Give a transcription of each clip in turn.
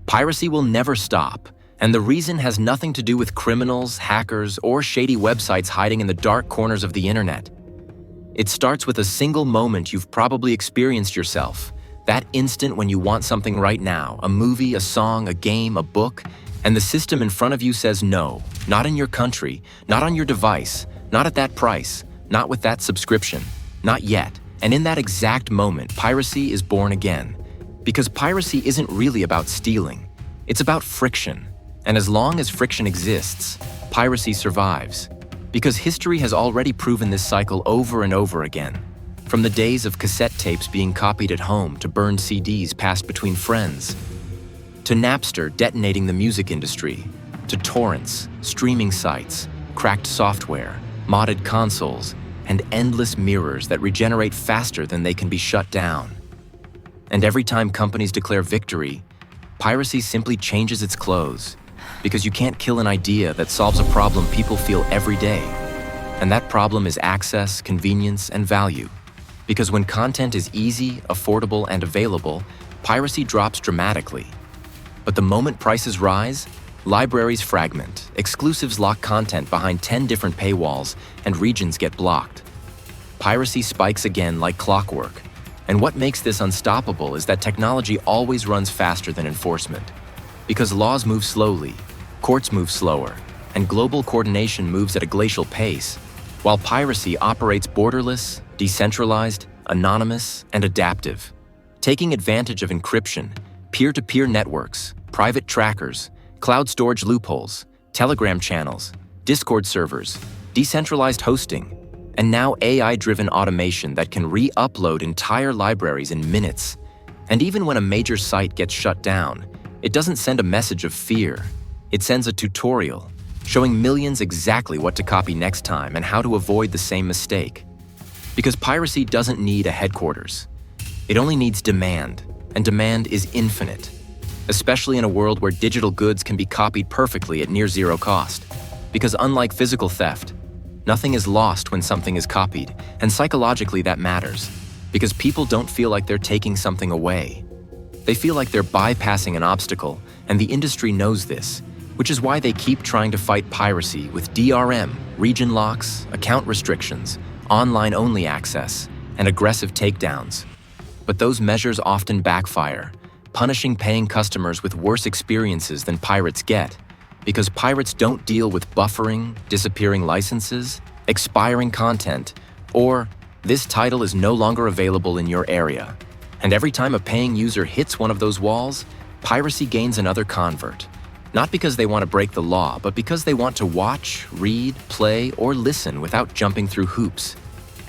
Piracy will never stop, and the reason has nothing to do with criminals, hackers, or shady websites hiding in the dark corners of the internet. It starts with a single moment you've probably experienced yourself, that instant when you want something right now, a movie, a song, a game, a book, and the system in front of you says no, not in your country, not on your device, not at that price, not with that subscription, not yet. And in that exact moment, piracy is born again. Because piracy isn't really about stealing, it's about friction. And as long as friction exists, piracy survives. Because history has already proven this cycle over and over again. From the days of cassette tapes being copied at home to burned CDs passed between friends, to Napster detonating the music industry, to torrents, streaming sites, cracked software, modded consoles, and endless mirrors that regenerate faster than they can be shut down. And every time companies declare victory, piracy simply changes its clothes, because you can't kill an idea that solves a problem people feel every day. And that problem is access, convenience, and value. Because when content is easy, affordable, and available, piracy drops dramatically. But the moment prices rise, libraries fragment, exclusives lock content behind 10 different paywalls, and regions get blocked. Piracy spikes again like clockwork. And what makes this unstoppable is that technology always runs faster than enforcement. Because laws move slowly, courts move slower, and global coordination moves at a glacial pace, while piracy operates borderless, decentralized, anonymous, and adaptive, taking advantage of encryption, peer-to-peer networks, private trackers, cloud storage loopholes, Telegram channels, Discord servers, decentralized hosting, and now AI-driven automation that can re-upload entire libraries in minutes. And even when a major site gets shut down, it doesn't send a message of fear. It sends a tutorial, showing millions exactly what to copy next time and how to avoid the same mistake. Because piracy doesn't need a headquarters. It only needs demand, and demand is infinite, especially in a world where digital goods can be copied perfectly at near zero cost. Because unlike physical theft, nothing is lost when something is copied, and psychologically that matters, because people don't feel like they're taking something away. They feel like they're bypassing an obstacle, and the industry knows this, which is why they keep trying to fight piracy with DRM, region locks, account restrictions, online-only access, and aggressive takedowns. But those measures often backfire, punishing paying customers with worse experiences than pirates get, because pirates don't deal with buffering, disappearing licenses, expiring content, or this title is no longer available in your area. And every time a paying user hits one of those walls, piracy gains another convert. Not because they want to break the law, but because they want to watch, read, play, or listen without jumping through hoops.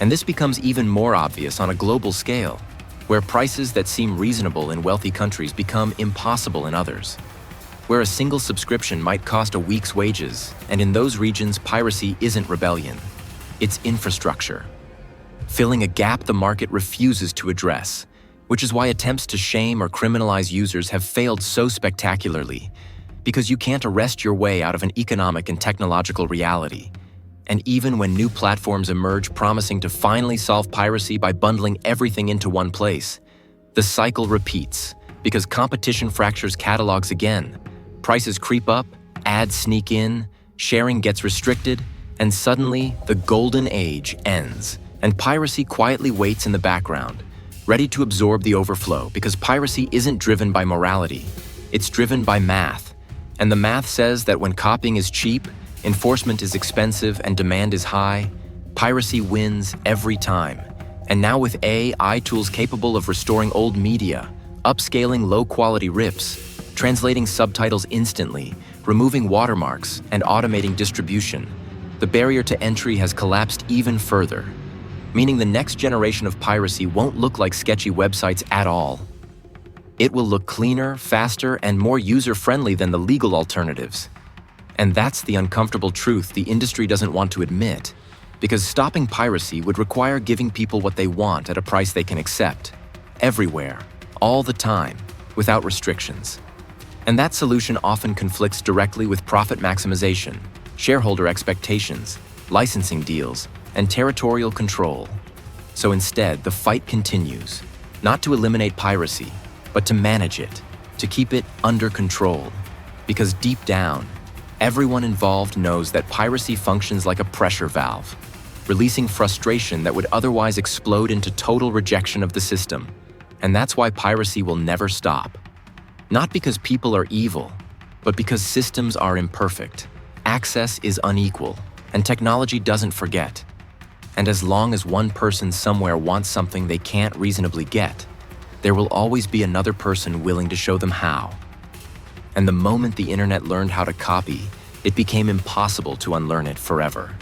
And this becomes even more obvious on a global scale, where prices that seem reasonable in wealthy countries become impossible in others. Where a single subscription might cost a week's wages, and in those regions, piracy isn't rebellion. It's infrastructure, filling a gap the market refuses to address, which is why attempts to shame or criminalize users have failed so spectacularly, because you can't arrest your way out of an economic and technological reality. And even when new platforms emerge promising to finally solve piracy by bundling everything into one place, the cycle repeats, because competition fractures catalogs again. Prices creep up, ads sneak in, sharing gets restricted, and suddenly the golden age ends, and piracy quietly waits in the background, ready to absorb the overflow, because piracy isn't driven by morality, it's driven by math. And the math says that when copying is cheap, enforcement is expensive, and demand is high, piracy wins every time. And now with AI tools capable of restoring old media, upscaling low-quality rips, translating subtitles instantly, removing watermarks, and automating distribution, the barrier to entry has collapsed even further, meaning the next generation of piracy won't look like sketchy websites at all. It will look cleaner, faster, and more user-friendly than the legal alternatives. And that's the uncomfortable truth the industry doesn't want to admit, because stopping piracy would require giving people what they want at a price they can accept, everywhere, all the time, without restrictions. And that solution often conflicts directly with profit maximization, shareholder expectations, licensing deals, and territorial control. So instead, the fight continues, not to eliminate piracy, but to manage it, to keep it under control. Because deep down, everyone involved knows that piracy functions like a pressure valve, releasing frustration that would otherwise explode into total rejection of the system. And that's why piracy will never stop. Not because people are evil, but because systems are imperfect, access is unequal, and technology doesn't forget. And as long as one person somewhere wants something they can't reasonably get, there will always be another person willing to show them how. And the moment the internet learned how to copy, it became impossible to unlearn it forever.